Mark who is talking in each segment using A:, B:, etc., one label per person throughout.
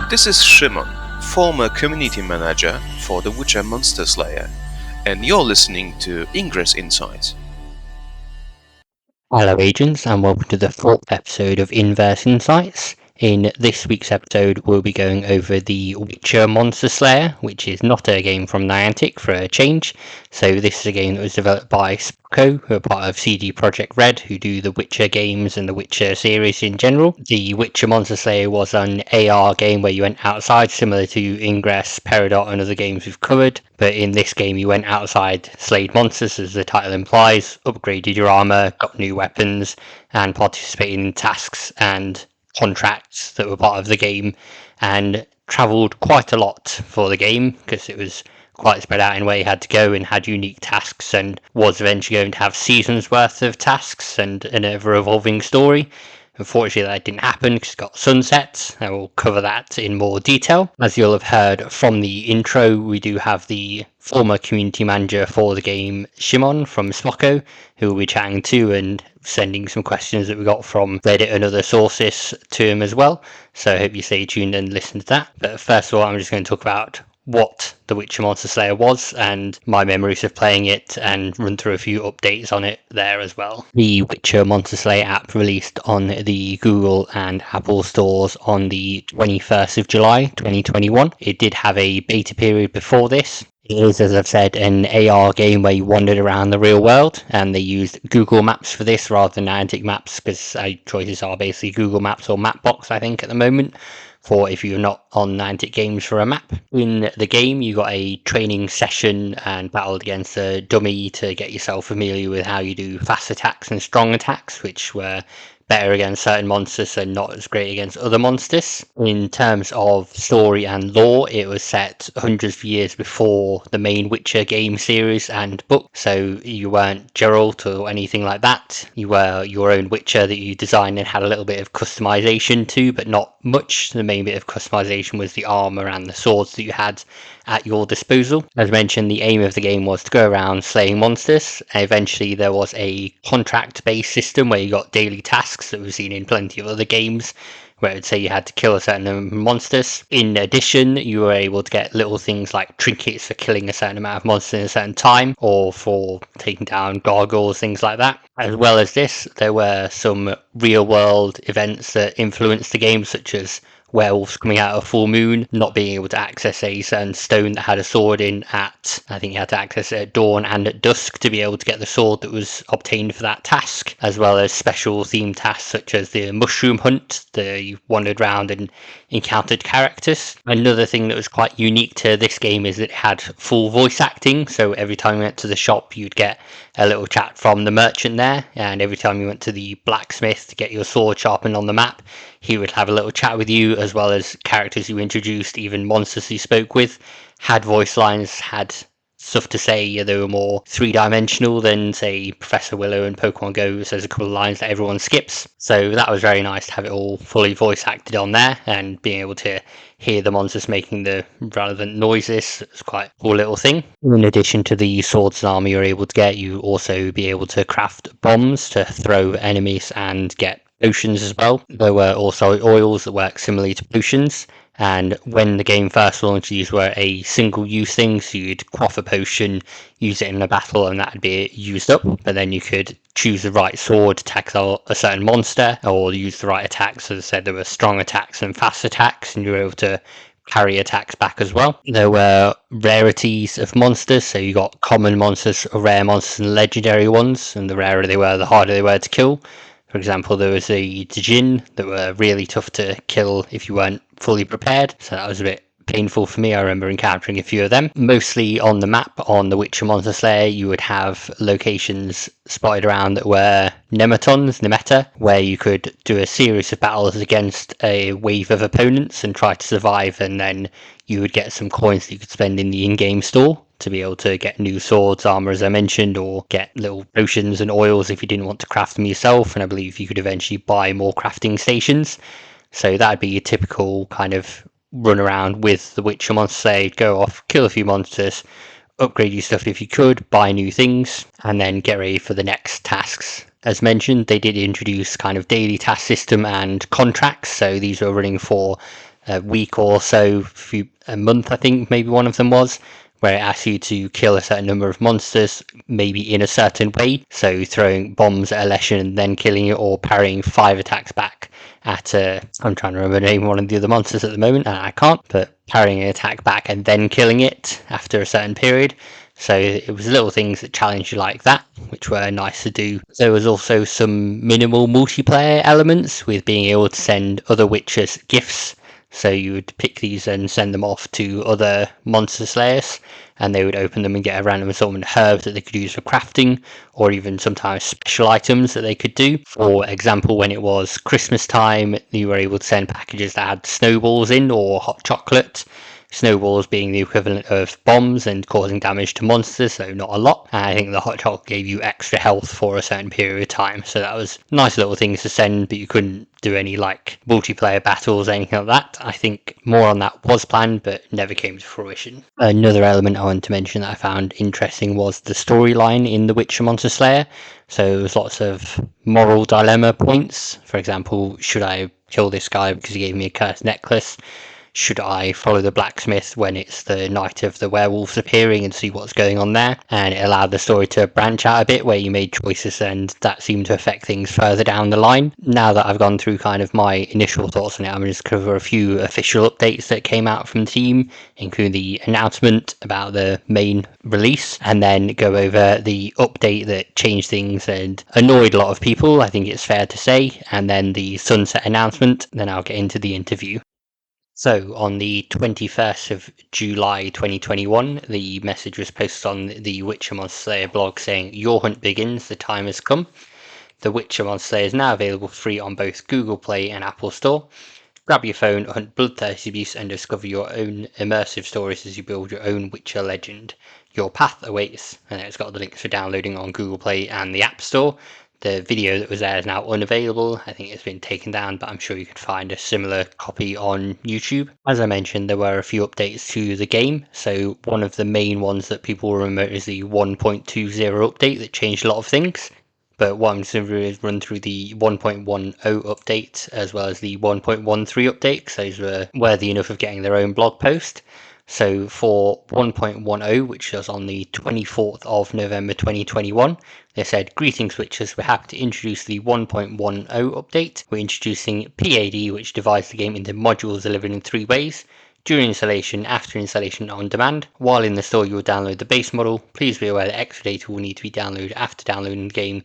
A: This is Szymon, former community manager for the Witcher Monster Slayer, and you're listening to Ingress Insights.
B: Hello agents and welcome to the fourth episode of Ingress Insights. In this week's episode we'll be going over the Witcher Monster Slayer, which is not a game from Niantic for a change. So this is a game that was developed by Spocko, who are part of CD Projekt Red, who do the Witcher games and the Witcher series in general. The Witcher Monster Slayer was an AR game where you went outside, similar to Ingress, Peridot and other games we've covered. But in this game you went outside, slayed monsters as the title implies, upgraded your armor, got new weapons and participated in tasks and contracts that were part of the game, and travelled quite a lot for the game because it was quite spread out in where you had to go and had unique tasks, and was eventually going to have seasons worth of tasks and an ever evolving story. Unfortunately that didn't happen because it got sunset. I will cover that in more detail. As you'll have heard from the intro, we do have the former community manager for the game, Szymon from Spocko, who we'll be chatting to and sending some questions that we got from Reddit and other sources to him as well. So I hope you stay tuned and listen to that. But first of all, I'm just going to talk about what the Witcher Monster Slayer was and my memories of playing it, and run through a few updates on it there as well. The Witcher Monster Slayer app released on the Google and Apple stores on the 21st of July 2021. It did have a beta period before this. It is, as I've said, an AR game where you wandered around the real world, and they used Google Maps for this rather than Niantic Maps, because choices are basically Google Maps or Mapbox, I think, at the moment, for if you're not on Niantic games for a map. In the game you got a training session and battled against a dummy to get yourself familiar with how you do fast attacks and strong attacks, which were better against certain monsters and not as great against other monsters. In terms of story and lore, it was set hundreds of years before the main Witcher game series and book, so you weren't Geralt or anything like that. You were your own Witcher that you designed and had a little bit of customization to, but not much. The main bit of customization was the armor and the swords that you had at your disposal. As mentioned, the aim of the game was to go around slaying monsters. Eventually there was a contract-based system where you got daily tasks that we've seen in plenty of other games, where it would say you had to kill a certain number of monsters. In addition, you were able to get little things like trinkets for killing a certain amount of monsters in a certain time, or for taking down gargoyles, things like that. As well as this, there were some real-world events that influenced the game, such as werewolves coming out of full moon, not being able to access a certain stone that had a sword in at, I think you had to access it at dawn and at dusk to be able to get the sword that was obtained for that task, as well as special themed tasks such as the mushroom hunt, that you wandered around and encountered characters. Another thing that was quite unique to this game is that it had full voice acting, so every time you went to the shop you'd get a little chat from the merchant there, and every time you went to the blacksmith to get your sword sharpened on the map, he would have a little chat with you, as well as characters you introduced, even monsters you spoke with, had voice lines, had stuff to say. Yeah, they were more three-dimensional than, say, Professor Willow and Pokemon Go, so there's a couple of lines that everyone skips. So that was very nice to have it all fully voice acted on there, and being able to hear the monsters making the relevant noises. It's quite a cool little thing. In addition to the swords and armor you're able to get, you also be able to craft bombs to throw at enemies and get potions as well. There were also oils that work similarly to potions, and when the game first launched, these were a single-use thing, so you'd quaff a potion, use it in a battle, and that'd be used up. But then you could choose the right sword to tackle a certain monster, or use the right attacks. As I said, there were strong attacks and fast attacks, and you were able to carry attacks back as well. There were rarities of monsters, so you got common monsters, rare monsters, and legendary ones, and the rarer they were, the harder they were to kill. For example, there was the Djinn that were really tough to kill if you weren't fully prepared, so that was a bit painful for me. I remember encountering a few of them. Mostly on the map, on the Witcher Monster Slayer, you would have locations spotted around that were Nemeta, where you could do a series of battles against a wave of opponents and try to survive, and then you would get some coins that you could spend in the in-game store to be able to get new swords, armor as I mentioned, or get little potions and oils if you didn't want to craft them yourself, and I believe you could eventually buy more crafting stations. So that'd be your typical kind of run around with the Witcher Monster Slayer, go off, kill a few monsters, upgrade your stuff if you could, buy new things, and then get ready for the next tasks. As mentioned, they did introduce kind of daily task system and contracts, so these were running for a week or so, a month I think maybe one of them was, where it asks you to kill a certain number of monsters, maybe in a certain way. So throwing bombs at a lesion and then killing it, or parrying 5 attacks back at I'm trying to remember the name of one of the other monsters at the moment, and I can't, but parrying an attack back and then killing it after a certain period. So it was little things that challenged you like that, which were nice to do. There was also some minimal multiplayer elements with being able to send other witches gifts. So you would pick these and send them off to other monster slayers, and they would open them and get a random assortment of herbs that they could use for crafting, or even sometimes special items that they could do. For example, when it was Christmas time, you were able to send packages that had snowballs in, or hot chocolate. Snowballs being the equivalent of bombs and causing damage to monsters, so not a lot. And I think the hot chocolate gave you extra health for a certain period of time, so that was nice little things to send, but you couldn't do any like multiplayer battles or anything like that. I think more on that was planned, but never came to fruition. Another element I wanted to mention that I found interesting was the storyline in The Witcher Monster Slayer. So there was lots of moral dilemma points. For example, should I kill this guy because he gave me a cursed necklace? Should I follow the blacksmith when it's the night of the werewolves appearing and see what's going on there? And it allowed the story to branch out a bit, where you made choices and that seemed to affect things further down the line. Now that I've gone through kind of my initial thoughts on it, I'm going to cover a few official updates that came out from the team, including the announcement about the main release, and then go over the update that changed things and annoyed a lot of people, I think it's fair to say, and then the sunset announcement. Then I'll get into the interview. So on the 21st of July 2021, the message was posted on the Witcher Monster Slayer blog saying, "Your hunt begins, the time has come." The Witcher Monster Slayer is now available free on both Google Play and Apple Store. Grab your phone, hunt bloodthirsty beasts, and discover your own immersive stories as you build your own Witcher legend. Your path awaits, and it's got the links for downloading on Google Play and the App Store. The video that was there is now unavailable. I think it's been taken down, but I'm sure you could find a similar copy on YouTube. As I mentioned, there were a few updates to the game. So one of the main ones that people will remember is the 1.20 update that changed a lot of things. But what I'm going to do is run through the 1.10 update as well as the 1.13 update, because those were worthy enough of getting their own blog post. So for 1.10, which was on the 24th of November 2021, they said, "Greetings Witchers, we're happy to introduce the 1.10 update. We're introducing PAD, which divides the game into modules delivered in 3 ways. During installation, after installation, on demand. While in the store you will download the base model. Please be aware that extra data will need to be downloaded after downloading the game.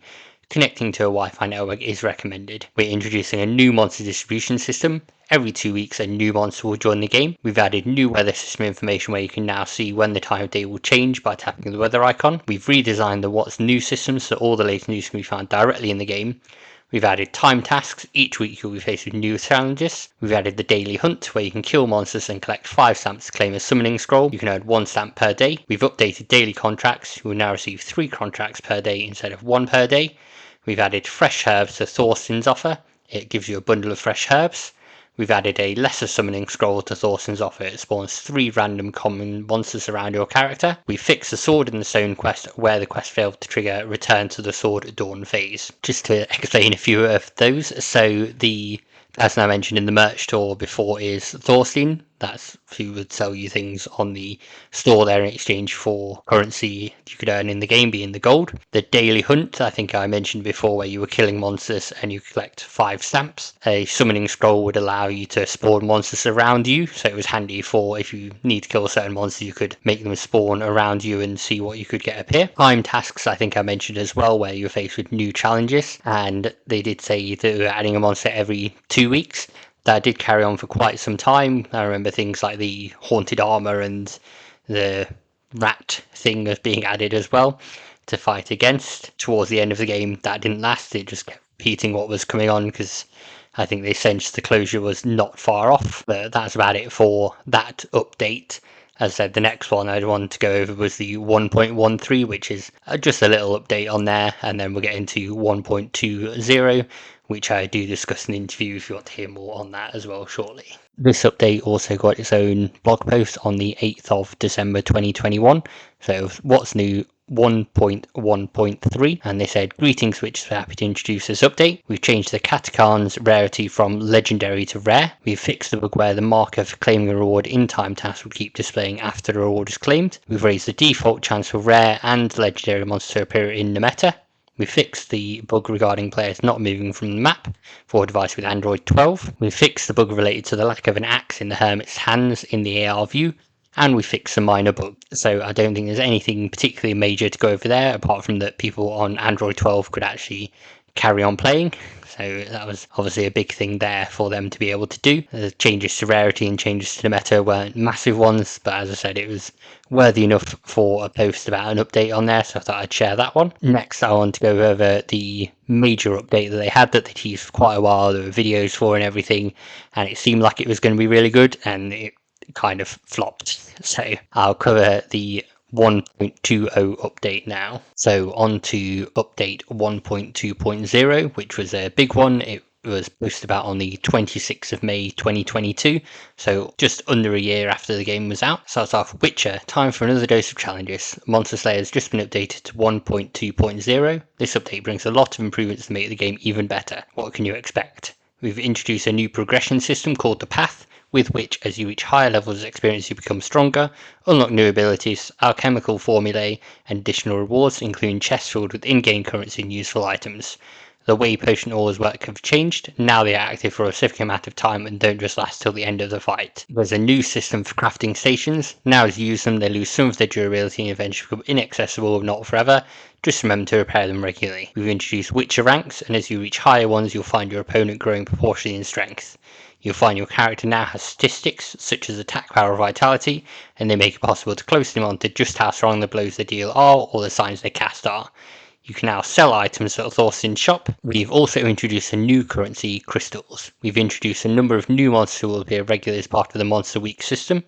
B: Connecting to a Wi-Fi network is recommended. We're introducing a new monster distribution system. Every 2 weeks a new monster will join the game. We've added new weather system information where you can now see when the time of day will change by tapping the weather icon. We've redesigned the What's New system so all the latest news can be found directly in the game. We've added time tasks. Each week you'll be faced with new challenges. We've added the daily hunt, where you can kill monsters and collect 5 stamps to claim a summoning scroll. You can earn 1 stamp per day. We've updated daily contracts. You will now receive 3 contracts per day instead of 1 per day. We've added fresh herbs to Thorstein's offer. It gives you a bundle of fresh herbs. We've added a lesser summoning scroll to Thorstein's offer. It spawns 3 random common monsters around your character. We fixed the Sword in the Stone quest, where the quest failed to trigger Return to the Sword at Dawn phase. Just to explain a few of those, so the person I mentioned in the merch store before is Thorstein. That's who would sell you things on the store there in exchange for currency you could earn in the game, being the gold. The daily hunt, I think I mentioned before, where you were killing monsters and you collect 5 stamps. A summoning scroll would allow you to spawn monsters around you, so it was handy for if you need to kill a certain monster, you could make them spawn around you and see what you could get appear. Time tasks, I think I mentioned as well, where you're faced with new challenges, and they did say that they were adding a monster every 2 weeks. That did carry on for quite some time. I remember things like the haunted armor and the rat thing as being added as well to fight against. Towards the end of the game, that didn't last. It just kept repeating what was coming on, because I think they sensed the closure was not far off. But that's about it for that update. As I said, the next one I wanted to go over was the 1.13, which is just a little update on there, and then we'll get into 1.20, which I do discuss in an interview if you want to hear more on that as well shortly. This update also got its own blog post on the 8th of December 2021. So what's new 1.1.3, and they said, "Greetings, Witchers, we're happy to introduce this update. We've changed the Catacombs rarity from legendary to rare. We've fixed the bug where the marker for claiming a reward in time task will keep displaying after the reward is claimed. We've raised the default chance for rare and legendary monsters to appear in the meta. We fixed the bug regarding players not moving from the map for a device with Android 12. We fixed the bug related to the lack of an axe in the Hermit's hands in the AR view. And we fixed some minor bugs. So I don't think there's anything particularly major to go over there, apart from that people on Android 12 could actually carry on playing. So that was obviously a big thing there for them to be able to do. The changes to rarity and changes to the meta weren't massive ones, but as I said, it was worthy enough for a post about an update on there, so I thought I'd share that one. Next, I want to go over the major update that they had that they teased for quite a while. There were videos for and everything, and it seemed like it was going to be really good, and it kind of flopped. So I'll cover the 1.20 update now. So on to update 1.2.0, which was a big one. It was posted about on the 26th of May 2022, so just under a year after the game was out. Starts off, Witcher, time for another dose of challenges. Monster Slayer has just been updated to 1.2.0. This update brings a lot of improvements to make the game even better. What can you expect? We've introduced a new progression system called the Path, with which, as you reach higher levels of experience, you become stronger, unlock new abilities, alchemical formulae, and additional rewards, including chests filled with in-game currency and useful items. The way potion ores work have changed. Now they are active for a specific amount of time and don't just last till the end of the fight. There's a new system for crafting stations. Now as you use them, they lose some of their durability and eventually become inaccessible, not forever. Just remember to repair them regularly. We've introduced Witcher ranks, and as you reach higher ones, you'll find your opponent growing proportionally in strength. You'll find your character now has statistics such as attack power or vitality, and they make it possible to closely monitor just how strong the blows they deal are or the signs they cast are. You can now sell items at Thorsten's shop. We've also introduced a new currency, crystals. We've introduced a number of new monsters who will appear regularly as part of the Monster Week system.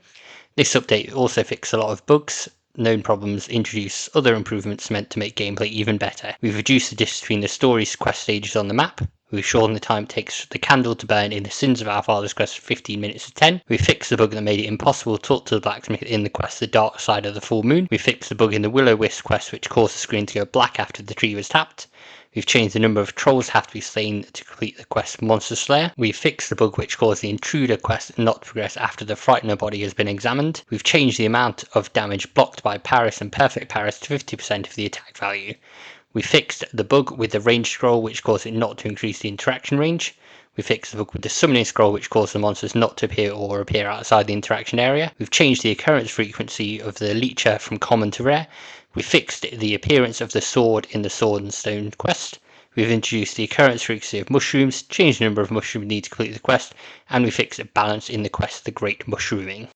B: This update also fixed a lot of bugs, known problems, introduce other improvements meant to make gameplay even better. We've reduced the distance between the story's quest stages on the map. We've shortened the time it takes the candle to burn in the Sins of Our Fathers quest from 15 minutes to 10. We fixed the bug that made it impossible to talk to the blacksmith in the quest The Dark Side of the Full Moon. We fixed the bug in the Will-O-Wisp quest which caused the screen to go black after the tree was tapped. We've changed the number of trolls have to be slain to complete the quest Monster Slayer. We've fixed the bug which caused the Intruder quest not to progress after the Frightener body has been examined. We've changed the amount of damage blocked by Paris and Perfect Paris to 50% of the attack value. We fixed the bug with the range scroll which caused it not to increase the interaction range. We fixed the bug with the summoning scroll which caused the monsters not to appear or appear outside the interaction area. We've changed the occurrence frequency of the Leecher from common to rare. We fixed the appearance of the sword in the Sword and Stone quest. We've introduced the occurrence frequency of mushrooms, changed the number of mushrooms needed to complete the quest, and we fixed a balance in the quest The Great Mushrooming.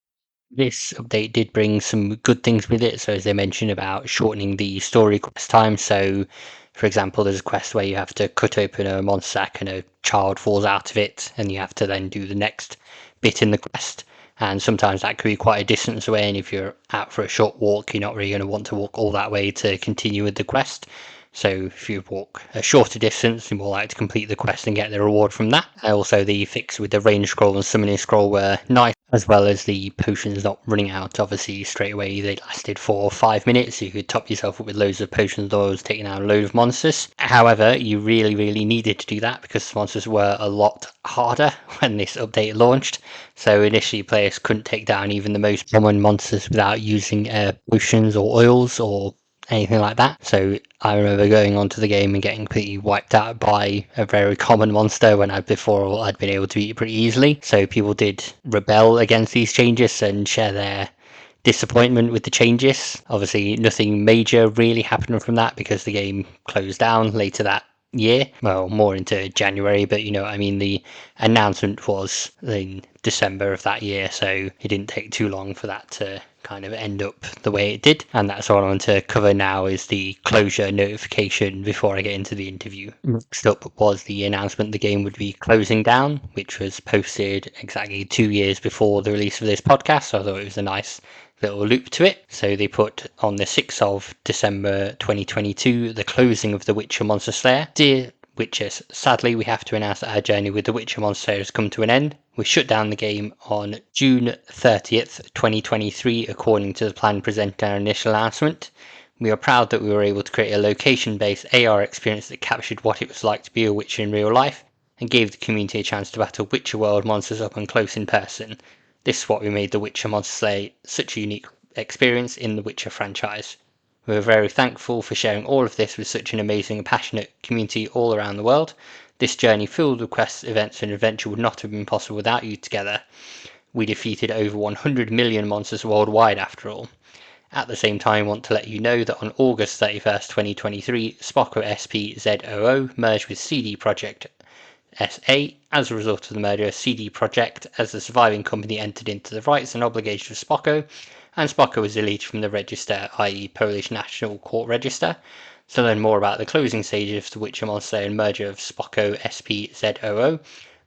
B: This update did bring some good things with it, so as they mentioned about shortening the story quest time. So for example, there's a quest where you have to cut open a monster sack and a child falls out of it, and you have to then do the next bit in the quest, and sometimes that could be quite a distance away, and if you're out for a short walk you're not really going to want to walk all that way to continue with the quest. So if you walk a shorter distance, you're more likely to complete the quest and get the reward from that. Also, the fix with the range scroll and summoning scroll were nice, as well as the potions not running out obviously straight away. They lasted for 5 minutes, so you could top yourself up with loads of potions or taking out a load of monsters. However, you really needed to do that because the monsters were a lot harder when this update launched. So initially players couldn't take down even the most common monsters without using potions or oils or anything like that. So I remember going onto the game and getting completely wiped out by a very common monster when I'd been able to beat it pretty easily. So people did rebel against these changes and share their disappointment with the changes. Obviously nothing major really happened from that because the game closed down later that year, well, more into January, but you know what I mean. The announcement was in December of that year, so it didn't take too long for that to kind of end up the way it did. And that's all I want to cover now is the closure notification before I get into the interview. Next up was the announcement the game would be closing down, which was posted exactly 2 years before the release of this podcast, so I thought it was a nice little loop to it. So they put on the 6th of December 2022 the closing of The Witcher Monster Slayer. Dear Witchers, sadly we have to announce that our journey with The Witcher Monster Slayer has come to an end. We shut down the game on June 30th 2023 according to the plan presented in our initial announcement. We are proud that we were able to create a location-based AR experience that captured what it was like to be a Witcher in real life, and gave the community a chance to battle Witcher World monsters up and close in person. This is what we made The Witcher Monster Slayer such a unique experience in the Witcher franchise. We are very thankful for sharing all of this with such an amazing and passionate community all around the world. This journey filled with quests, events, and adventure would not have been possible without you together. We defeated over 100 million monsters worldwide after all. At the same time, I want to let you know that on August 31st, 2023, Spocko SPZOO merged with CD Projekt SA. As a result of the merger, CD Projekt, as the surviving company, entered into the rights and obligations of Spocko, and Spocko was deleted from the register, i.e. Polish National Court Register. To learn more about the closing stages of the Witcher Monster and merger of Spocko SPZOO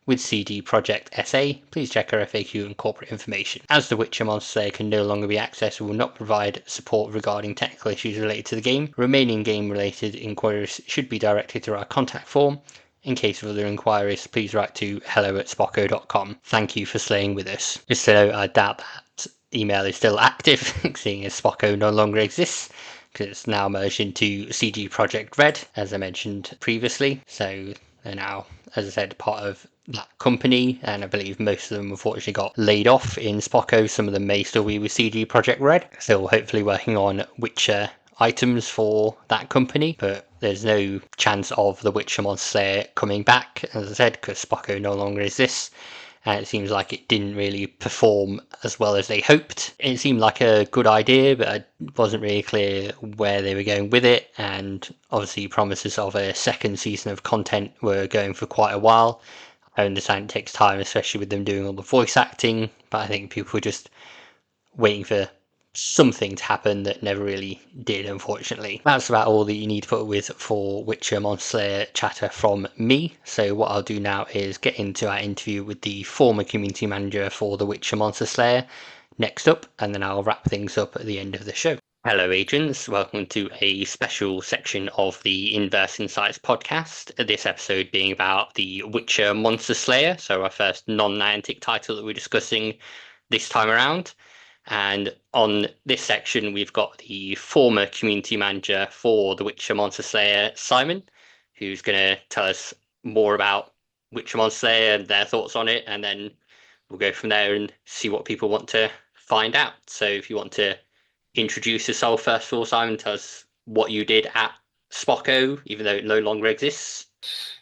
B: with CD Projekt SA, please check our FAQ and corporate information. As the Witcher Monster Slayer can no longer be accessed, we will not provide support regarding technical issues related to the game. Remaining game-related inquiries should be directed through our contact form. In case of other inquiries, please write to hello@spocko.com. Thank you for staying with us. Just so I doubt that email is still active, seeing as Spocko no longer exists, because it's now merged into CG Projekt Red, as I mentioned previously. So they're now, as I said, part of that company, and I believe most of them unfortunately got laid off in Spocko. Some of them may still be with CG Projekt Red, still hopefully working on Witcher items for that company, but there's no chance of the Witcher Monster Slayer coming back, as I said, because Spocko no longer exists. And it seems like it didn't really perform as well as they hoped. It seemed like a good idea, but it wasn't really clear where they were going with it, and obviously promises of a second season of content were going for quite a while. I understand it takes time, especially with them doing all the voice acting, but I think people were just waiting for something to happen that never really did, unfortunately. That's about all that you need to put with for Witcher Monster Slayer chatter from me. So what I'll do now is get into our interview with the former community manager for the Witcher Monster Slayer next up, and then I'll wrap things up at the end of the show. Hello, agents. Welcome to a special section of the Ingress Insights podcast. This episode being about the Witcher Monster Slayer, so our first non-Niantic title that we're discussing this time around. And on this section, we've got the former community manager for the Witcher Monster Slayer, Szymon, who's going to tell us more about Witcher Monster Slayer and their thoughts on it, and then we'll go from there and see what people want to find out. So if you want to introduce yourself first of all, Szymon, tell us what you did at Spocko, even though it no longer exists.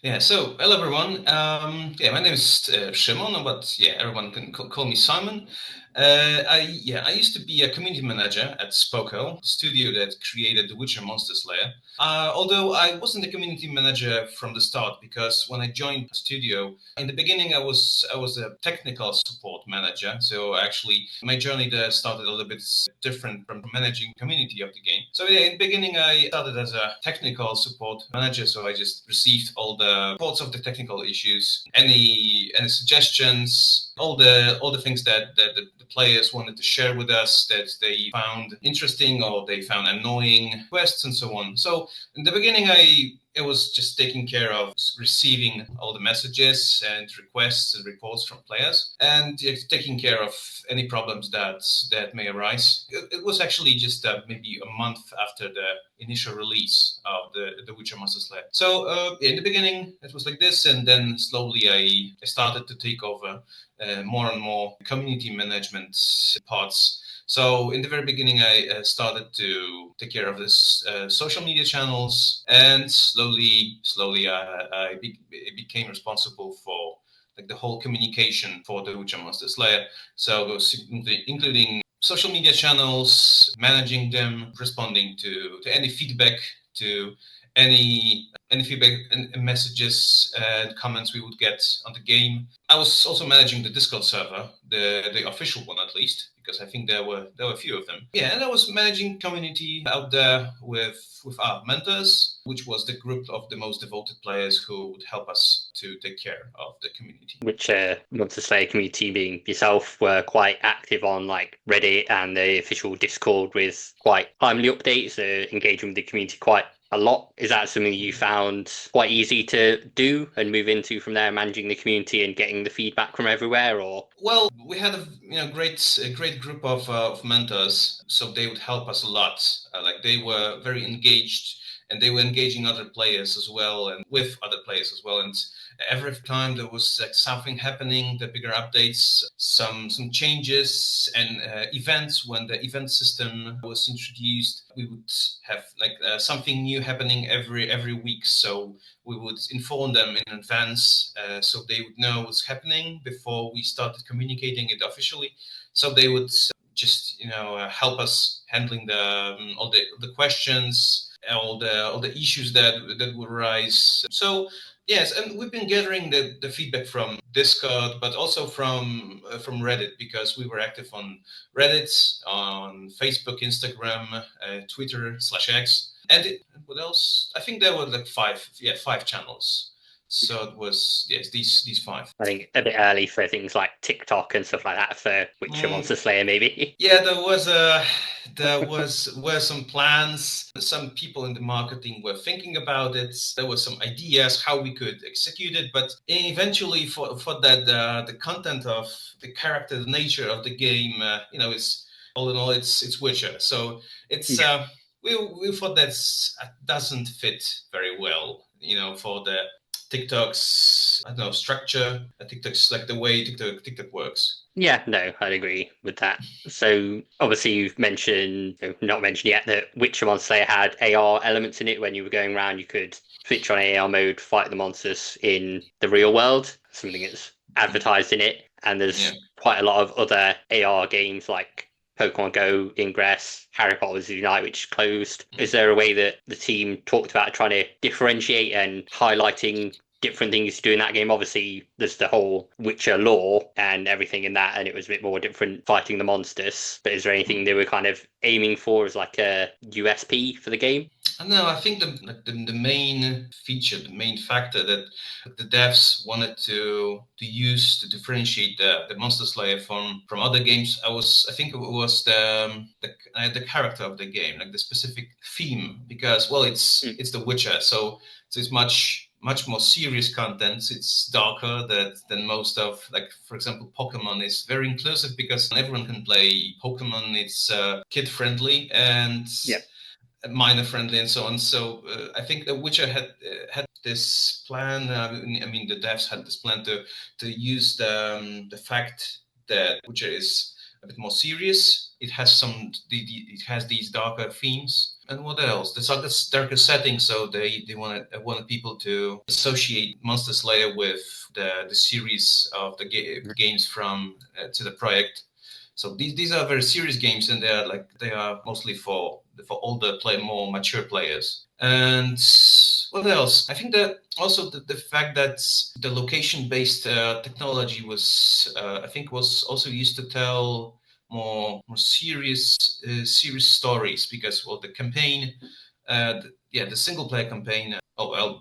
C: Yeah, so hello everyone. My name is Szymon, but everyone can call me Szymon. I used to be a community manager at Spocko, the studio that created The Witcher Monster Slayer. Although I wasn't a community manager from the start, because when I joined the studio, in the beginning I was a technical support manager. So actually my journey there started a little bit different from managing community of the game. So in the beginning I started as a technical support manager, so I just received all the reports of the technical issues, any suggestions, all the things that the players wanted to share with us that they found interesting or they found annoying, quests and so on. So in the beginning, it was just taking care of receiving all the messages and requests and reports from players, and taking care of any problems that may arise. It was actually just maybe a month after the initial release of the Witcher Monster Slayer. So in the beginning, it was like this, and then slowly I started to take over more and more community management parts. So in the very beginning, I started to take care of this social media channels, and slowly, I became responsible for like the whole communication for the Witcher Monster Slayer. So it was including social media channels, managing them, responding to any feedback, to any feedback and messages and comments we would get on the game. I was also managing the Discord server, the official one at least, because I think there were a few of them. Yeah, and I was managing community out there with our mentors, which was the group of the most devoted players who would help us to take care of the community.
B: Witcher Monster Slayer community, being yourself, were quite active on like Reddit and the official Discord with quite timely updates, engaging with the community quite a lot. Is that something you found quite easy to do and move into from there, managing the community and getting the feedback from everywhere, or?
C: Well, we had a great group of mentors, so they would help us a lot. Like they were very engaged, and they were engaging other players as well, and with other players as well. And every time there was like something happening, the bigger updates, some changes and events. When the event system was introduced, we would have like something new happening every week. So we would inform them in advance, so they would know what's happening before we started communicating it officially. So they would just help us handling all the questions, all the issues that would arise. So yes, and we've been gathering the feedback from Discord, but also from Reddit, because we were active on Reddit, on Facebook, Instagram, Twitter/X, and what else? I think there were like five channels. So it was, yes, these five.
B: I think a bit early for things like TikTok and stuff like that for Witcher Monster Slayer, maybe.
C: Yeah, were some plans. Some people in the marketing were thinking about it. There were some ideas how we could execute it, but eventually, for that, the content of the character, the nature of the game, is all in all, it's Witcher. So it's we thought that doesn't fit very well, for the TikTok's, I don't know, structure. TikTok's like the way TikTok works.
B: Yeah, no, I'd agree with that. So obviously you've mentioned, not mentioned yet, that Witcher Monster Slayer had AR elements in it. When you were going around, you could switch on AR mode, fight the monsters in the real world, something that's advertised in it. And there's quite a lot of other AR games like Pokemon Go, Ingress, Harry Potter's Unite, which closed. Is there a way that the team talked about trying to differentiate and highlighting different things to do in that game? Obviously, there's the whole Witcher lore and everything in that, and it was a bit more different fighting the monsters. But is there anything they were kind of aiming for as like a USP for the game?
C: No, I think the main feature, the main factor that the devs wanted to use to differentiate the Monster Slayer from other games, I think it was the character of the game, like the specific theme, because it's The Witcher, so it's much more serious content. It's darker than most of, like, for example, Pokemon is very inclusive because everyone can play Pokemon. It's kid friendly and minor friendly and so on. So I think The Witcher had this plan. I mean, the devs had this plan to use the fact that Witcher is a bit more serious. It has it has these darker themes. And what else? This darker setting, so they wanted people to associate Monster Slayer with the series of the games from to the project. So these are very serious games, and they are mostly for older more mature players. And what else? I think that also the fact that the location-based technology was also used to tell more serious stories, because the campaign, the single player campaign.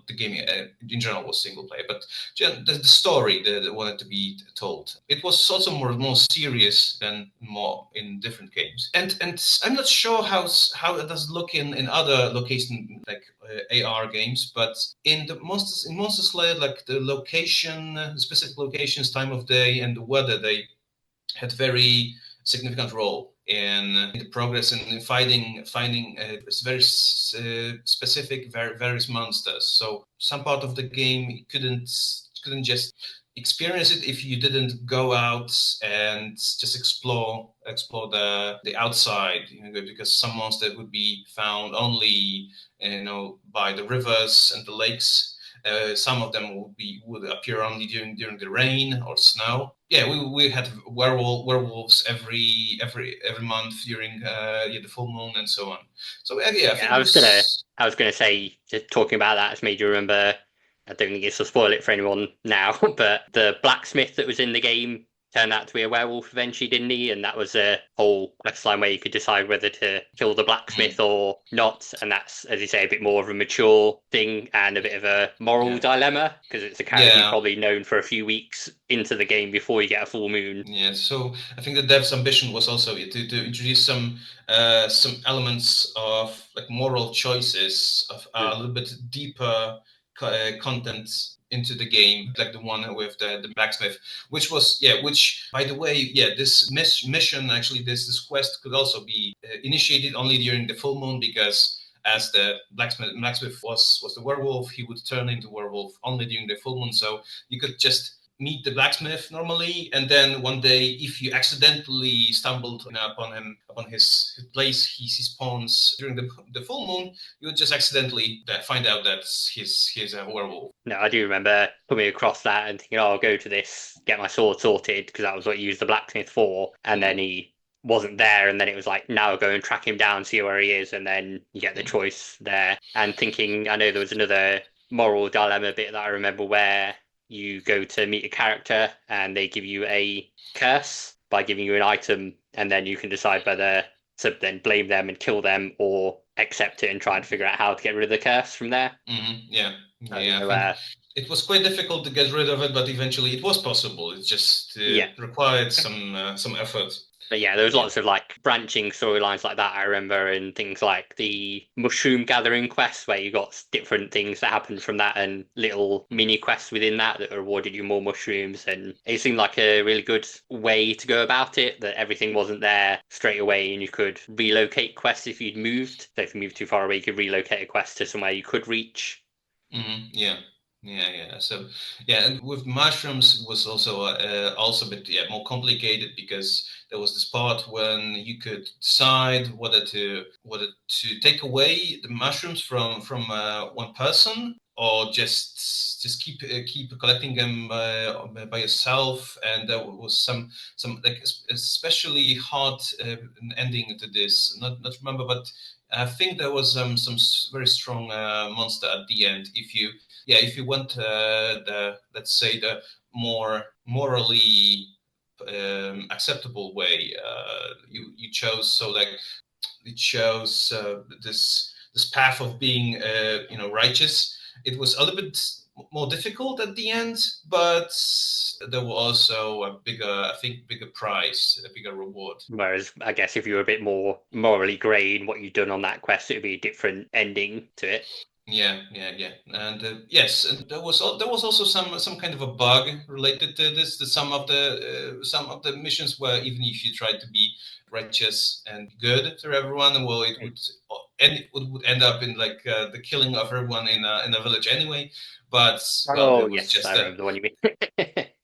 C: The game in general was single player, but the story that wanted to be told, it was also more serious than more in different games. And I'm not sure how it does look in other location, like AR games, but in Monster Slayer, like the specific locations, time of day, and the weather, they had very significant role in the progress and in finding very specific various monsters. So some part of the game you couldn't just experience it if you didn't go out and just explore the outside, because some monsters would be found only by the rivers and the lakes. Some of them would appear only during the rain or snow. Yeah, we had werewolves every month during the full moon and so on. So I think
B: I was gonna say, just talking about that has made you remember. I don't think it's to spoil it for anyone now, but the blacksmith that was in the game turned out to be a werewolf eventually, didn't he? And that was a whole quest line where you could decide whether to kill the blacksmith or not. And that's, as you say, a bit more of a mature thing and a bit of a moral dilemma, because it's a character you've probably known for a few weeks into the game before you get a full moon.
C: Yeah, so I think the dev's ambition was also to introduce some elements of like moral choices of a little bit deeper content into the game, like the one with the blacksmith, which by the way, this mission actually, this quest could also be initiated only during the full moon, because as the blacksmith was the werewolf, he would turn into werewolf only during the full moon. So you could just meet the blacksmith normally, and then one day, if you accidentally stumbled upon his place he spawns during the full moon, you would just accidentally find out that he's a werewolf.
B: No, I do remember coming across that and thinking, I'll go to this, get my sword sorted, because that was what you used the blacksmith for, and then he wasn't there, and then it was like, now go and track him down, see where he is, and then you get the choice there. And thinking, I know there was another moral dilemma bit that I remember where you go to meet a character and they give you a curse by giving you an item, and then you can decide whether to then blame them and kill them or accept it and try and figure out how to get rid of the curse from there.
C: It was quite difficult to get rid of it, but eventually it was possible. It just required some effort.
B: But yeah, there was lots of like branching storylines like that, I remember, and things like the mushroom gathering quest where you got different things that happened from that and little mini quests within that rewarded you more mushrooms. And it seemed like a really good way to go about it, that everything wasn't there straight away and you could relocate quests if you'd moved. So if you moved too far away, you could relocate a quest to somewhere you could reach.
C: So and with mushrooms it was also a bit more complicated, because there was this part when you could decide whether to take away the mushrooms from one person, or just keep collecting them by yourself. And there was some like especially hard ending to this. Not remember, but I think there was some very strong monster at the end. If you want let's say the more morally acceptable way, you chose. So like it shows this path of being righteous. It was a little bit more difficult at the end, but there was also a bigger prize, a bigger reward.
B: Whereas I guess if you were a bit more morally grey in what you'd done on that quest, it would be a different ending to it.
C: And yes, and there was also some kind of a bug related to this. That some of the missions were, even if you tried to be righteous and good to everyone, well, it would end up in like the killing of everyone in a village anyway. But
B: well, yes, I remember the one you mean.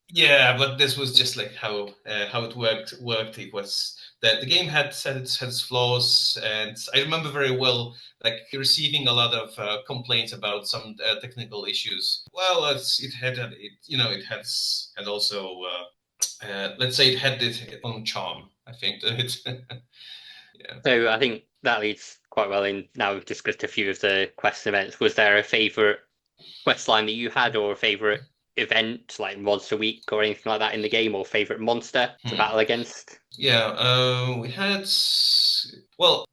C: Yeah, but this was just like how it worked. It was that the game had its flaws, and I remember very well like receiving a lot of complaints about some technical issues. Well, it had also let's say it had its own charm, I think.
B: So I think that leads quite well in. Now we've discussed a few of the quest events. Was there a favourite quest line that you had, or a favourite event like Monster Week or anything like that in the game, or favourite monster to battle against?
C: We had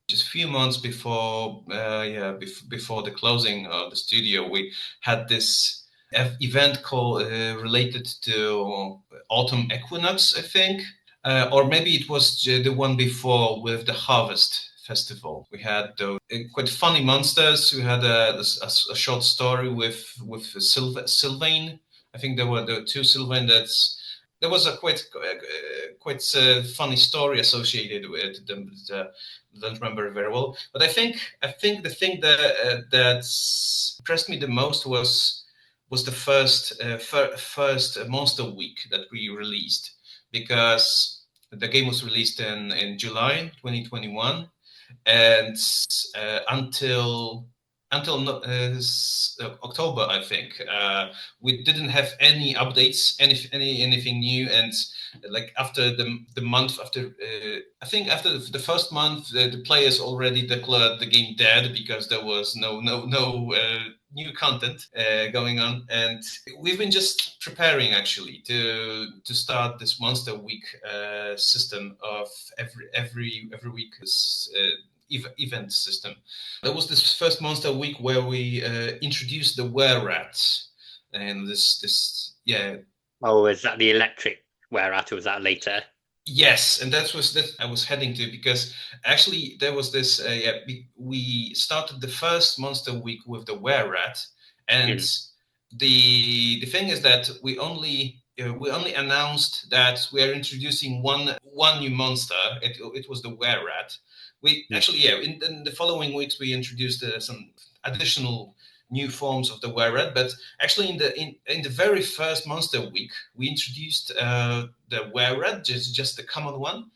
C: just a few months before before the closing of the studio, we had this event called related to autumn equinox, I think, or maybe it was the one before with the harvest festival. We had those quite funny monsters. We had a short story with Sylvain. I think there were two Sylvain. There was a quite funny story associated with them. Don't remember very well, but I think the thing that impressed me the most was the first Monster Week that we released, because the game was released in July 2021, and until October, I think, we didn't have any updates, anything new. And like after the month after, I think after the first month, the players already declared the game dead, because there was no new content going on, and we've been just preparing actually to start this Monster Week system of every week this event system. There was this first Monster Week where we introduced the were rats, and this yeah.
B: Oh, is that the electric were rat, or was that later?
C: Yes, and that I was heading to, because actually there was this. We started the first Monster Week with the were rat, and the thing is that we only announced that we are introducing one new monster. It was the were rat. We actually in the following weeks we introduced some additional new forms of the were rat, but actually in the very first Monster Week we introduced the were rat, just the common one,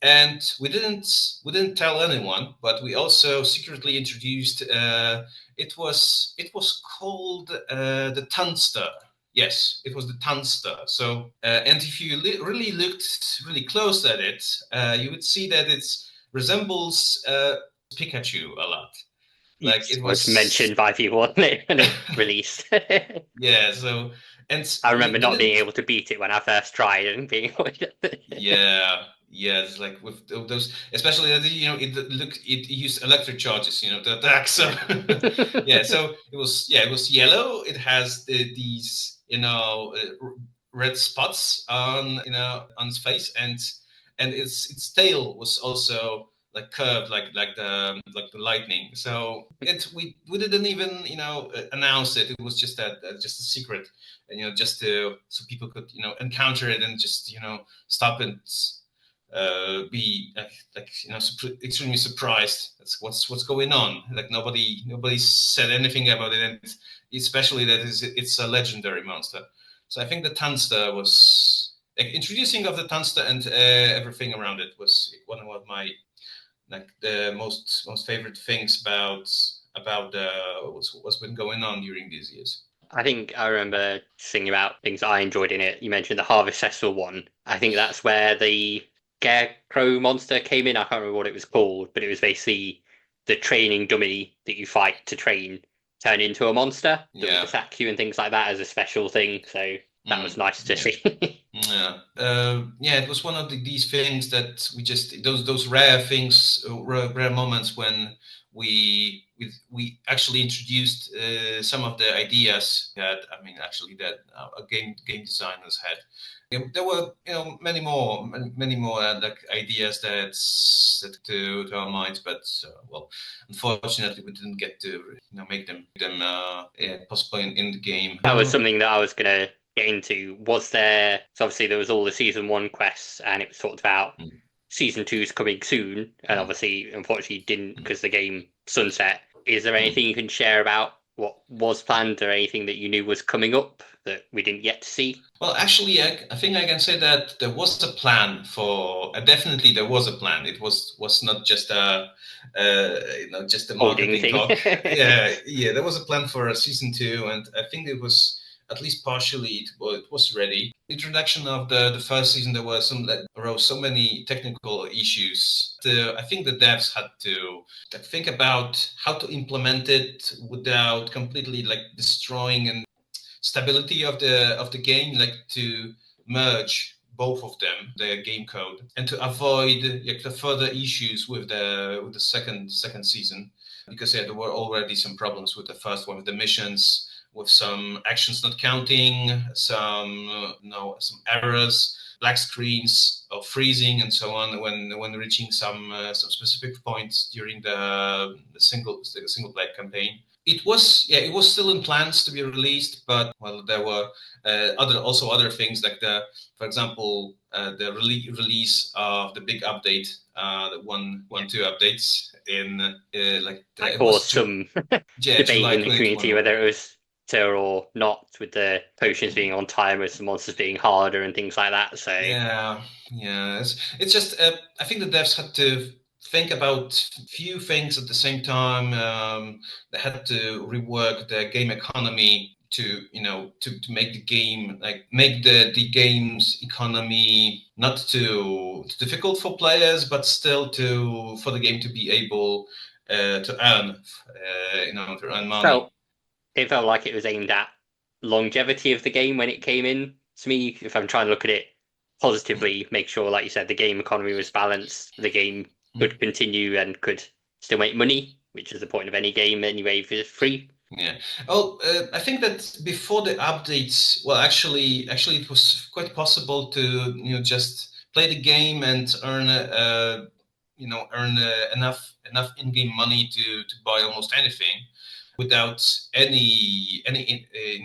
C: and we didn't tell anyone, but we also secretly introduced it was called the Tunster. Yes, it was the Tunster. So and if you really looked really close at it, you would see that it resembles Pikachu a lot. Like it
B: was mentioned by people, wasn't it, when it released?
C: Yeah, so and
B: I remember not being able to beat it when I first tried, and being able to...
C: yeah, it's like with those, especially that it used electric charges, to attack. So yeah, so it was yellow. It has these red spots on its face, and its tail was also like curved, like the lightning. So we didn't even announce it. It was just just a secret, and just so people could encounter it and just stop and be extremely surprised. That's what's going on. Like nobody said anything about it, and especially that it's a legendary monster. So I think the Tunster was introducing of the Tunster and everything around it was one of my the most favorite things about what's been going on during these years.
B: I think I remember thinking about things I enjoyed in it. You mentioned the Harvest Festival one. I think that's where the Scarecrow monster came in. I can't remember what it was called, but it was basically the training dummy that you fight to train turn into a monster that would attack you and things like that as a special thing. So that was nice to see.
C: It was one of these things that we just those rare things, rare moments when we actually introduced some of the ideas that game designers had. There were many more like ideas that to our minds, but unfortunately we didn't get to make them possible in the game.
B: That was something that I was gonna get into. Was there? So obviously there was all the season 1 quests, and it was talked about season 2 is coming soon, and obviously, unfortunately, didn't because the game sunset. Is there anything you can share about what was planned, or anything that you knew was coming up that we didn't yet see?
C: Well, actually, I think I can say that there was a plan for. Definitely, there was a plan. It was not just just a marketing talk. yeah. There was a plan for season 2, and I think it was at least partially it was ready. The introduction of the first season, there were so many technical issues. I think the devs had to think about how to implement it without completely destroying and stability of the game, to merge both of them, the game code, and to avoid the further issues with the second season, because there were already some problems with the first one, with the missions, with some actions not counting, some errors, black screens or freezing and so on when reaching some specific points during the single player campaign. It was still in plans to be released, but there were other things, like for example the release of the big update, the 1.2 updates in
B: I caused some debate
C: July
B: in the community whether it was or not, with the potions being on timers, the monsters being harder and things like that. So
C: it's just I think the devs had to think about few things at the same time. They had to rework the game economy to make the game, make the game's economy not too difficult for players, but still for the game to be able to earn money.
B: it felt like it was aimed at longevity of the game when it came in. To me, if I'm trying to look at it positively, make sure, like you said, the game economy was balanced, the game could continue and could still make money, which is the point of any game anyway, if it's free.
C: Yeah. Oh, I think that before the updates, well, actually, it was quite possible to just play the game and earn enough in-game money to buy almost anything without any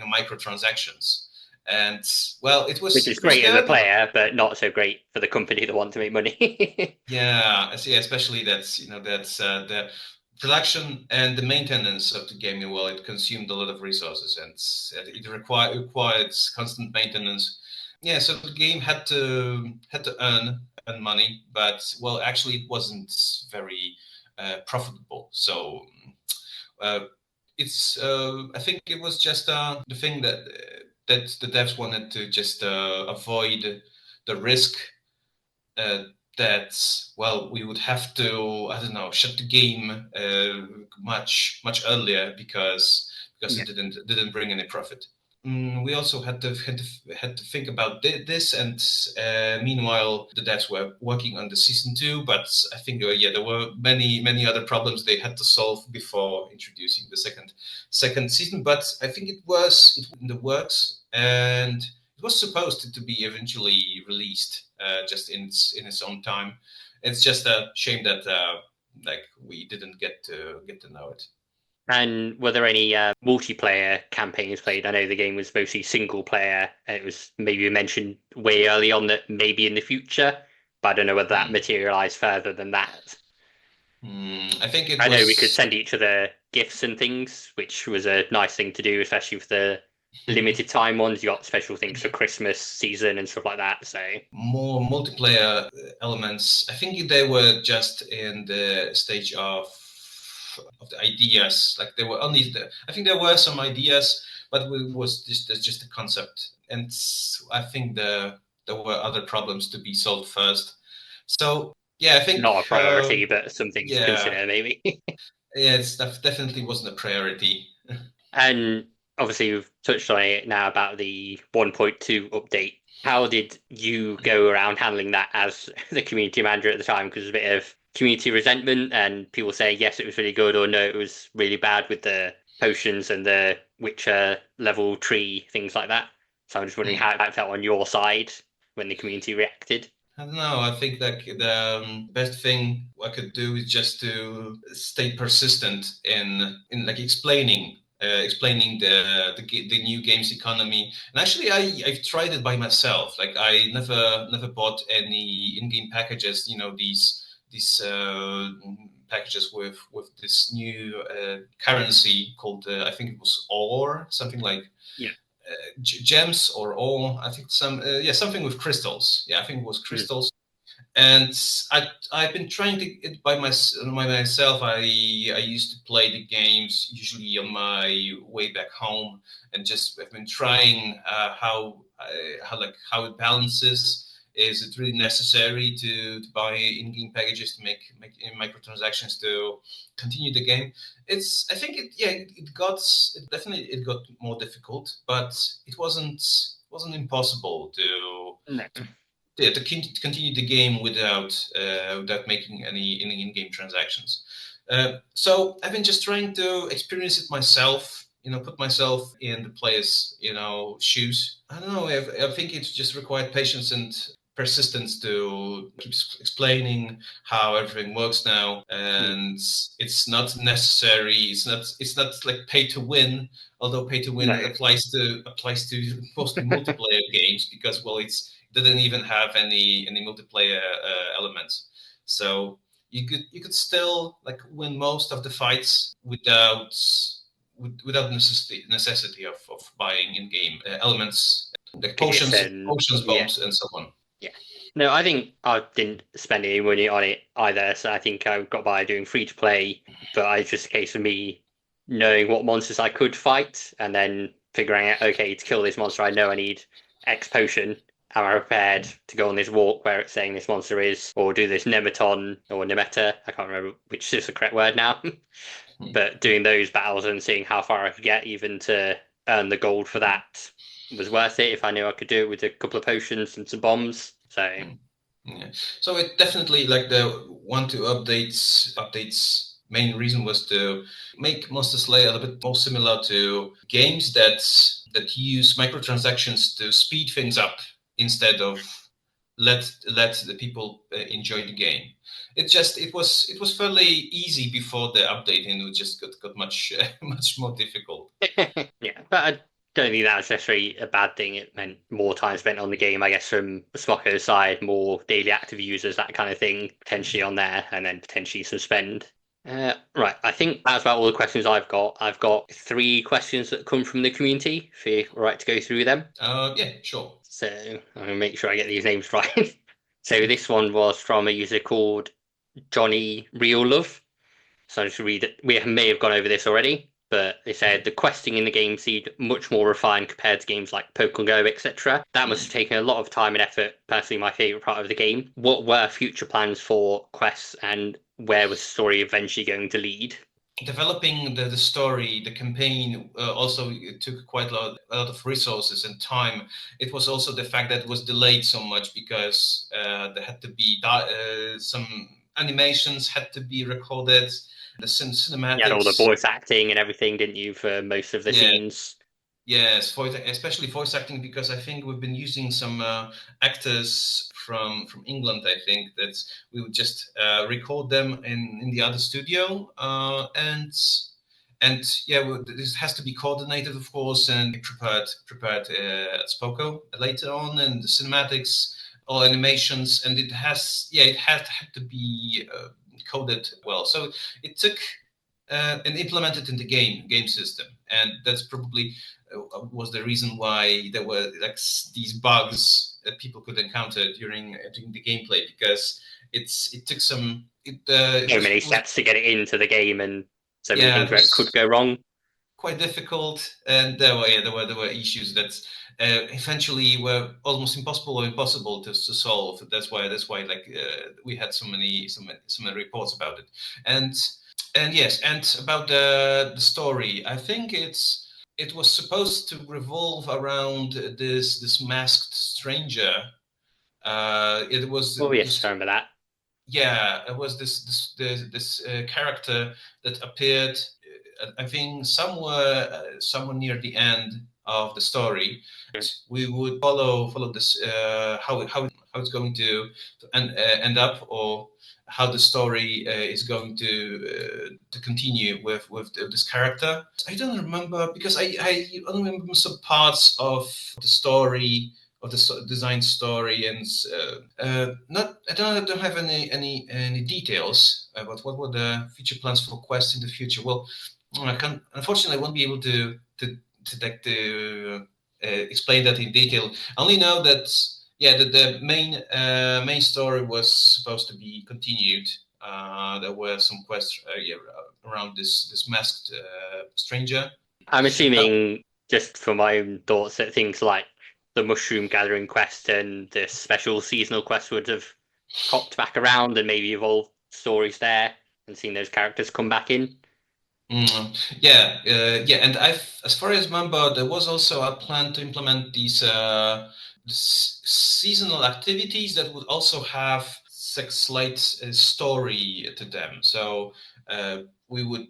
C: microtransactions. And well,
B: Which is
C: it was
B: great as a
C: good.
B: player, but not so great for the company that want to make money.
C: Yeah, I see. Especially that's the production and the maintenance of the game. Well, it consumed a lot of resources and it required constant maintenance. Yeah, so the game had to earn money, but well, actually, it wasn't very profitable. So uh, it's I think it was just the thing that the devs wanted to just avoid the risk uh, that well we would have to I don't know shut the game much earlier because
B: Yeah.
C: it didn't bring any profit. We also had to think about this, and meanwhile the devs were working on the season 2, but I think yeah there were many other problems they had to solve before introducing the second season. But I think it was in the works, and it was supposed to be eventually released just in its own time. It's just a shame that like we didn't get to know it.
B: And were there any multiplayer campaigns played? I know the game was mostly single player. It was maybe mentioned way early on that maybe in the future, but I don't know whether that materialized further than that.
C: I think it
B: I know we could
C: was
B: send each other gifts and things, which was a nice thing to do, especially for the limited time ones. You got special things for Christmas season and stuff like that. So
C: more multiplayer elements. I think they were just in the stage of the ideas. Like there were only I think there were some ideas, but it was just a concept. And I think there were other problems to be solved first. So yeah, I think
B: not a priority, but something to
C: yeah,
B: consider maybe.
C: yeah, definitely wasn't a priority.
B: And obviously, we've touched on it now about the 1.2 update. How did you go around handling that as the community manager at the time? Because there's a bit of community resentment and people saying, yes, it was really good, or no, it was really bad with the potions and the Witcher level tree, things like that. So I'm just wondering how that felt on your side when the community reacted.
C: I don't know. I think that the best thing I could do is just to stay persistent in like explaining the new games economy. And actually, I've tried it by myself. Like I never bought any in-game packages. These packages with this new currency called I think it was ore, something like
B: Yeah.
C: gems or ore. I think something with crystals. Yeah, I think it was
B: Mm.
C: crystals. And I've been trying to it by myself. I used to play the games usually on my way back home, and just I've been trying how it balances. Is it really necessary to buy in-game packages to make microtransactions to continue the game? I think it got more difficult, but it wasn't impossible to
B: No.
C: yeah, to continue the game without making any in-game transactions. So I've been just trying to experience it myself. Put myself in the player's shoes. I don't know. I think it just required patience and persistence to keep explaining how everything works now,
B: Mm.
C: and it's not necessary. It's not like pay to win, although pay to win
B: No.
C: applies to mostly multiplayer games because well didn't even have any multiplayer elements. So you could still like win most of the fights without necessity of buying in-game elements like
B: Gifts
C: potions,
B: and yeah.
C: bombs, and so on.
B: Yeah. No, I think I didn't spend any money on it either. So I think I got by doing free to play, but it's just a case of me knowing what monsters I could fight and then figuring out, okay, to kill this monster, I know I need X potion. Am I prepared to go on this walk where it's saying this monster is, or do this Nematon or Nemeta? I can't remember which is the correct word now. But doing those battles and seeing how far I could get, even to earn the gold for that, was worth it if I knew I could do it with a couple of potions and some bombs. So
C: Yeah. So it definitely, like, the one to updates main reason was to make Monster Slayer a little bit more similar to games that use microtransactions to speed things up instead of let the people enjoy the game. It was fairly easy before the update, and it just got much much more difficult.
B: yeah, but I don't think that was necessarily a bad thing. It meant more time spent on the game, I guess, from Smocko's side, more daily active users, that kind of thing, potentially on there, and then potentially some spend. Right, I think that's about all the questions I've got. I've got 3 questions that come from the community, if you're all right to go through them.
C: Yeah, sure.
B: So I'm going to make sure I get these names right. So this one was from a user called Johnny Real Love. So I just read it. We may have gone over this already, but they said the questing in the game seemed much more refined compared to games like Pokemon Go, etc. That must have taken a lot of time and effort. Personally, my favorite part of the game. What were future plans for quests, and where was the story eventually going to lead?
C: Developing the story, the campaign, also it took quite a lot of resources and time. It was also the fact that it was delayed so much because there had to be some animations had to be recorded, the
B: You had all the
C: cinematics.
B: voice acting and everything, didn't you, for most of the
C: Yeah.
B: scenes?
C: Yes, especially voice acting, because I think we've been using some actors from England. I think that we would just record them in the other studio, and yeah, this has to be coordinated, of course, and prepared at Spoko later on, and the cinematics, all animations, and it had to be coded well. So it took and implemented in the game system, and that's probably was the reason why there were like these bugs that people could encounter during the gameplay, because it took some
B: So many steps to get it into the game, and so many things
C: it
B: where it could
C: was
B: go wrong.
C: quite difficult, and there were issues that eventually were almost impossible or impossible to solve. That's why like we had so many reports about it, and yes, and about the story. I think it was supposed to revolve around this masked stranger. It was
B: Oh yes,
C: this
B: I remember that.
C: Yeah, it was this character that appeared, I think, somewhere near the end of the story. We would follow this, how it's going to end up, or how the story is going to continue with this character. I don't remember, because I only remember some parts of the story, of the design story, and not I don't have any details about what were the future plans for Quest in the future. Well, I can unfortunately I won't be able to explain that in detail. I only know that the main story was supposed to be continued. There were some quests around this masked stranger.
B: I'm assuming, just for my own thoughts, that things like the mushroom gathering quest and the special seasonal quest would have popped back around and maybe evolved stories there and seen those characters come back in.
C: And as far as I remember, there was also a plan to implement these seasonal activities that would also have slight story to them. So we would,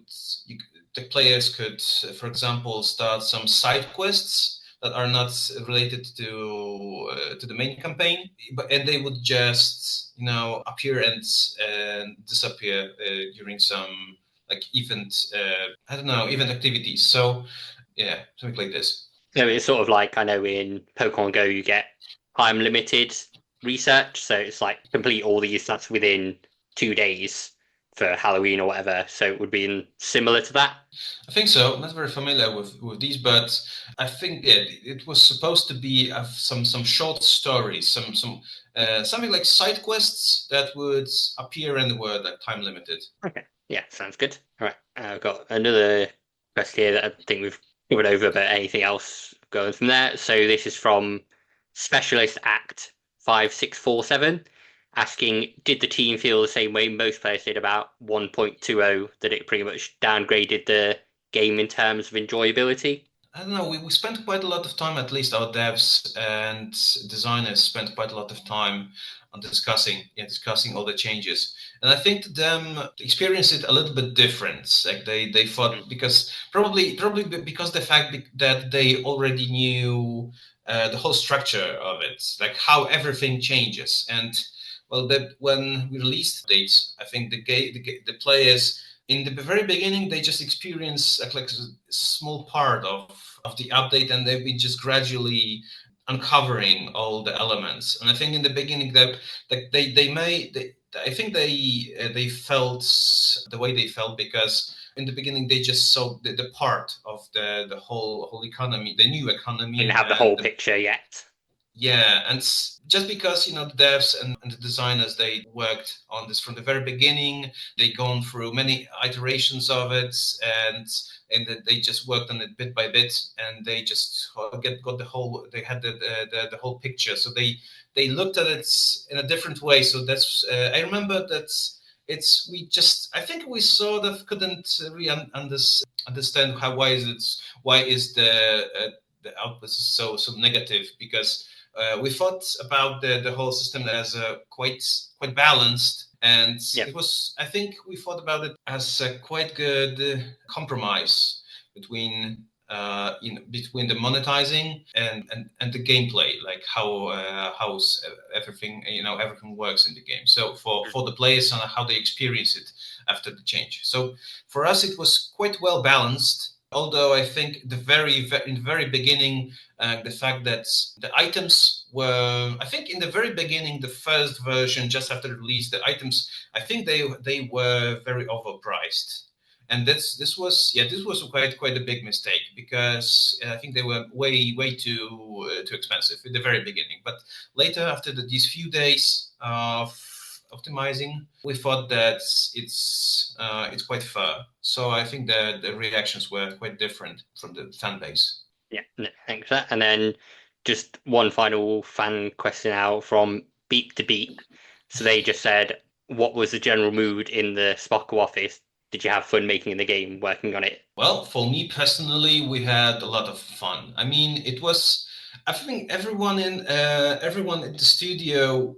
C: the players could, for example, start some side quests that are not related to the main campaign, and they would just appear and disappear during some like event, I don't know, event activities. So yeah, something like this.
B: So it's sort of like, I know in Pokemon Go you get time limited research, so it's like complete all these stats within 2 days for Halloween or whatever. So it would be similar to that.
C: I think so. I'm not very familiar with these, but I think it was supposed to be some short stories, something like side quests that would appear and were like time limited.
B: Okay, yeah, sounds good. All right, I've got another question here that I think we've covered over, but anything else going from there? So this is from Specialist Act 5647. asking, did the team feel the same way most players did about 1.20, that it pretty much downgraded the game in terms of enjoyability?
C: I don't know. We spent quite a lot of time, at least our devs and designers spent quite a lot of time on discussing all the changes. And I think them experienced it a little bit different. Like they thought, because probably because the fact that they already knew the whole structure of it, like how everything changes. And well, that when we released updates, I think the players in the very beginning they just experience like a small part of the update, and they've been just gradually uncovering all the elements. And I think in the beginning that like I think they felt the way they felt because in the beginning they just saw the part of the whole economy, the new
B: Didn't
C: economy,
B: have the
C: and
B: whole picture yet.
C: yeah, and just because the devs and the designers they worked on this from the very beginning, they gone through many iterations of it, and they just worked on it bit by bit, and they just got the whole. They had the whole picture, so they looked at it in a different way. So that's I remember that we just I think we sort of couldn't really understand why is the output so negative because we thought about the whole system as quite balanced, and
B: Yep.
C: it was. I think we thought about it as a quite good compromise between between the monetizing and the gameplay, like how everything everything works in the game. So for the players and how they experience it after the change. So for us, it was quite well balanced. Although I think in the very beginning, the fact that the items were, I think in the very beginning, the first version just after release, the items, I think they were very overpriced, and this was quite a big mistake because I think they were way too expensive in the very beginning. But later, after these few days of optimizing, we thought that it's quite fair. So I think that the reactions were quite different from the fan base.
B: Yeah, no, thanks for that. And then just one final fan question out from Beep to Beep. So they just said, what was the general mood in the Sparkle office? Did you have fun making the game, working on it?
C: Well, for me personally, we had a lot of fun. I mean, it was. I think everyone at the studio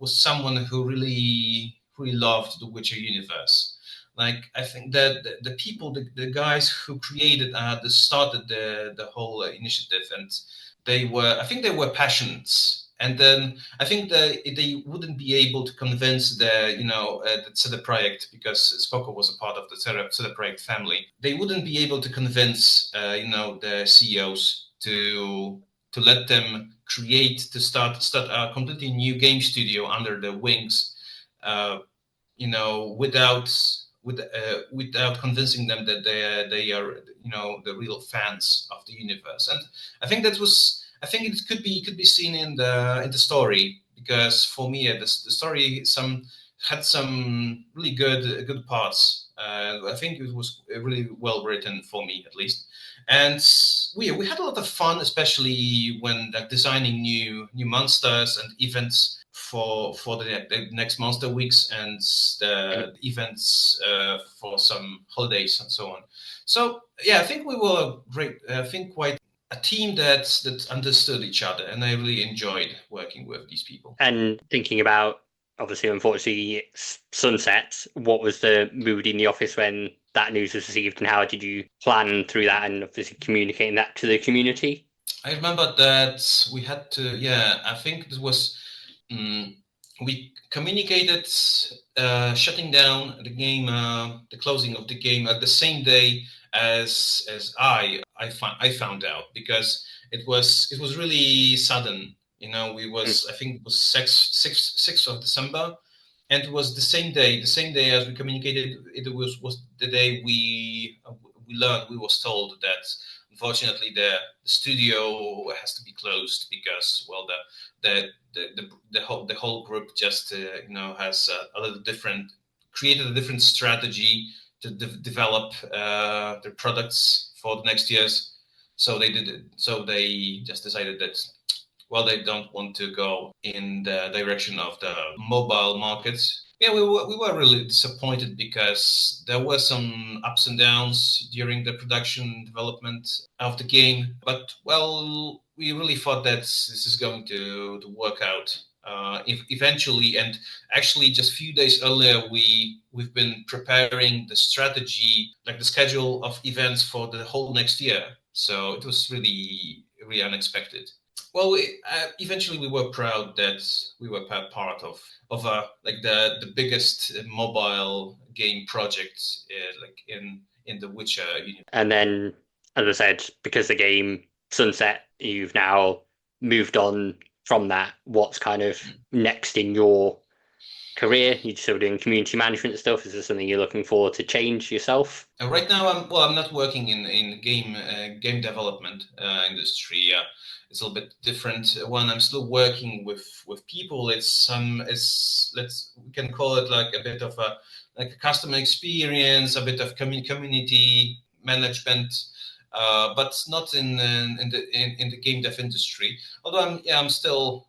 C: was someone who really loved the Witcher universe. Like I think that the people, the guys who created started the whole initiative, and I think they were passionate. And then I think that they wouldn't be able to convince the CD Projekt, because Spoko was a part of the CD Projekt family. They wouldn't be able to convince the CEOs to let them start a completely new game studio under their wings, without convincing them that they are the real fans of the universe. And I think it could be seen in the story, because for me the story had some really good parts. I think it was really well written, for me at least. And we had a lot of fun, especially when designing new monsters and events for the next monster weeks and the events for some holidays and so on. So yeah, I think we were great. I think quite a team that understood each other, and I really enjoyed working with these people.
B: And thinking about, obviously, unfortunately, sunset, what was the mood in the office when that news was received, and how did you plan through that and obviously communicating that to the community?
C: I remember that we had to. Yeah, I think this was. We communicated shutting down the game, the closing of the game at the same day as I found out, because it was really sudden. We
B: Mm.
C: was I think it was 6th of December, and it was the same day as we communicated. It was the day we learned, we was told that unfortunately the studio has to be closed because, well, the whole group just has a little different, created a different strategy to develop their products for the next years. So they just decided that well, they don't want to go in the direction of the mobile markets. Yeah, we were really disappointed because there were some ups and downs during the production development of the game. But, well, we really thought that this is going to work out eventually. And actually, just a few days earlier, we've been preparing the strategy, like the schedule of events for the whole next year. So it was really, really unexpected. Well, eventually we were proud that we were part of like the biggest mobile game project like in the Witcher universe.
B: And then, as I said, because the game sunset, you've now moved on from that. What's kind of next in your career? You're still doing community management stuff. Is there something you're looking forward to change yourself?
C: Right now, I'm not working in game development industry. It's a little bit different. When I'm still working with people, we can call it like a bit of a customer experience, a bit of community management, but not in the game dev industry. Although I'm still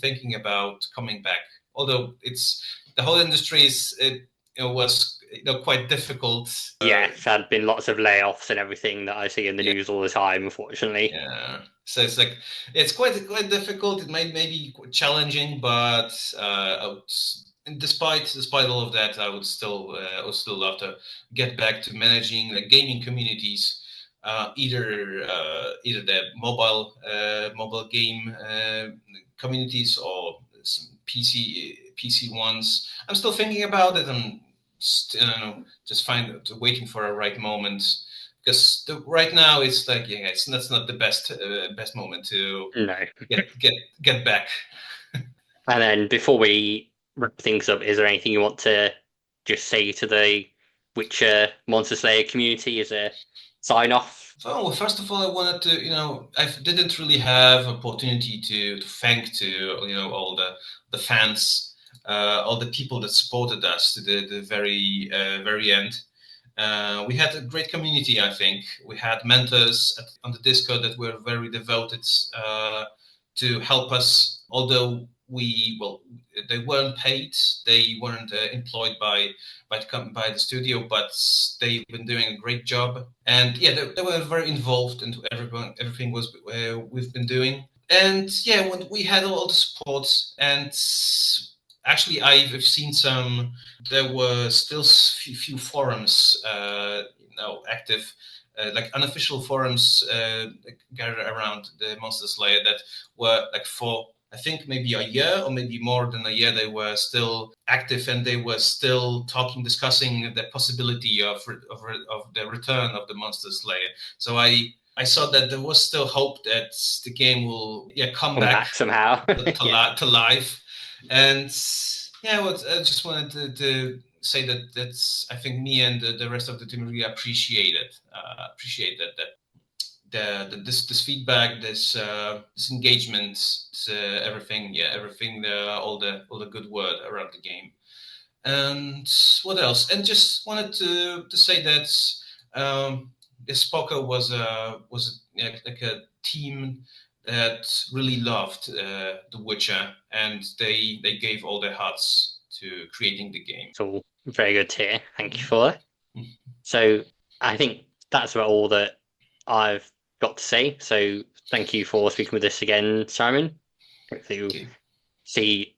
C: thinking about coming back. Although it's the whole industry was quite difficult.
B: Yeah, there had been lots of layoffs and everything that I see in the news all the time, unfortunately.
C: Yeah, so it's quite difficult. It may be challenging, but despite all of that, I would still love to get back to managing the gaming communities, either the mobile game communities or some PC ones. I'm still thinking about it. I'm just waiting for a right moment, because right now it's like that's not the best moment to
B: No.
C: get back.
B: And then before we wrap things up, is there anything you want to just say to the Witcher Monster Slayer community as a sign off?
C: Well, first of all, I wanted to, I didn't really have opportunity to thank all the fans, all the people that supported us to the very end. We had a great community, I think. We had mentors on the Discord that were very devoted to help us, although they weren't paid, they weren't employed by the studio, but they've been doing a great job. And yeah, they were very involved into everything we've been doing. And yeah, when we had all the support, and actually I've seen there were still few forums active, like unofficial forums gathered around the Monster Slayer that were like for I think maybe a year or maybe more than a year. They were still active, and they were still discussing the possibility of the return of the Monster Slayer. So I saw that there was still hope that the game will come back
B: somehow
C: to life. And yeah, I just wanted to say that's I think me and the rest of the team really appreciate that this feedback, this engagement, everything, all the good word around the game. And what else? And just wanted to say that Spoko was like a team that really loved The Witcher, and they gave all their hearts to creating the game.
B: It's all very good to hear. Thank you for that. So I think that's about all that I've got to say. So thank you for speaking with us again, Szymon. Hopefully you'll see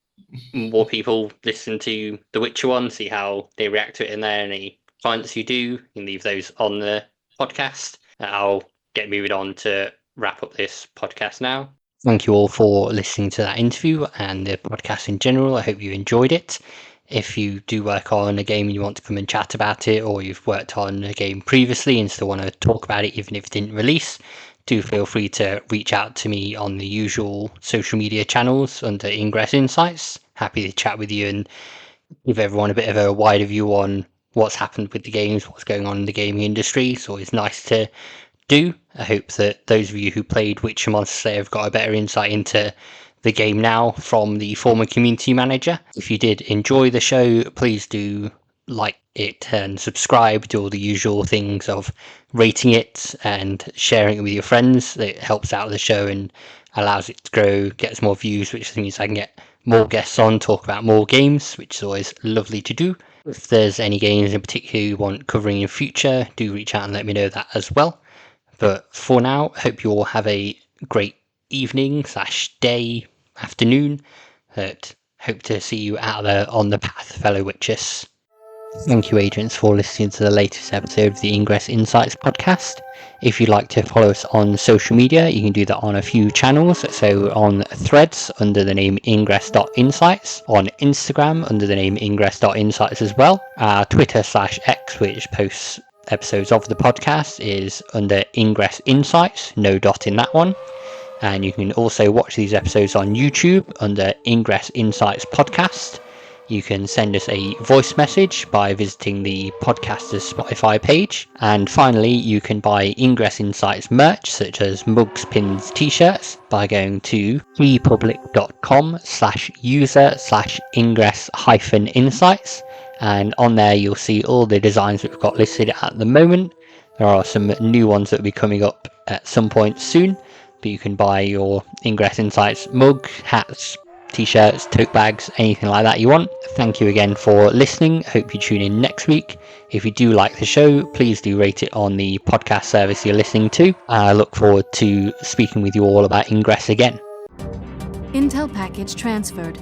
B: more people listen to The Witcher one, see how they react to it in there. Any comments you do, you can leave those on the podcast. I'll get moving on to wrap up this podcast now. Thank you all for listening to that interview and the podcast in general. I hope you enjoyed it. If you do work on a game and you want to come and chat about it, or you've worked on a game previously and still want to talk about it even if it didn't release, do feel free to reach out to me on the usual social media channels under Ingress Insights. Happy to chat with you and give everyone a bit of a wider view on what's happened with the games, what's going on in the gaming industry. It's always nice to do. I hope that those of you who played Witcher Monster Slayer have got a better insight into the game now from the former community manager. If you did enjoy the show, please do like it and subscribe, do all the usual things of rating it and sharing it with your friends. It helps out the show and allows it to grow, gets more views, which means I can get more guests on, talk about more games, which is always lovely to do. If there's any games in particular you want covering in future, do reach out and let me know that as well. But for now, hope you all have a great evening / day, afternoon. Hope to see you out there on the path, fellow witches. Thank you, agents, for listening to the latest episode of the Ingress Insights podcast. If you'd like to follow us on social media, you can do that on a few channels. So on Threads under the name ingress.insights, on Instagram under the name ingress.insights as well. Twitter /X, which posts episodes of the podcast, is under Ingress Insights, no dot in that one. And you can also watch these episodes on YouTube under Ingress Insights Podcast. You can send us a voice message by visiting the podcaster's Spotify page. And finally, you can buy Ingress Insights merch, such as mugs, pins, t-shirts, by going to freepublic.com/user/ingress-insights. And on there, you'll see all the designs that we've got listed at the moment. There are some new ones that will be coming up at some point soon. But you can buy your Ingress Insights mug, hats, t-shirts, tote bags, anything like that you want. Thank you again for listening. Hope you tune in next week. If you do like the show, please do rate it on the podcast service you're listening to. I look forward to speaking with you all about Ingress again.
D: Intel package transferred.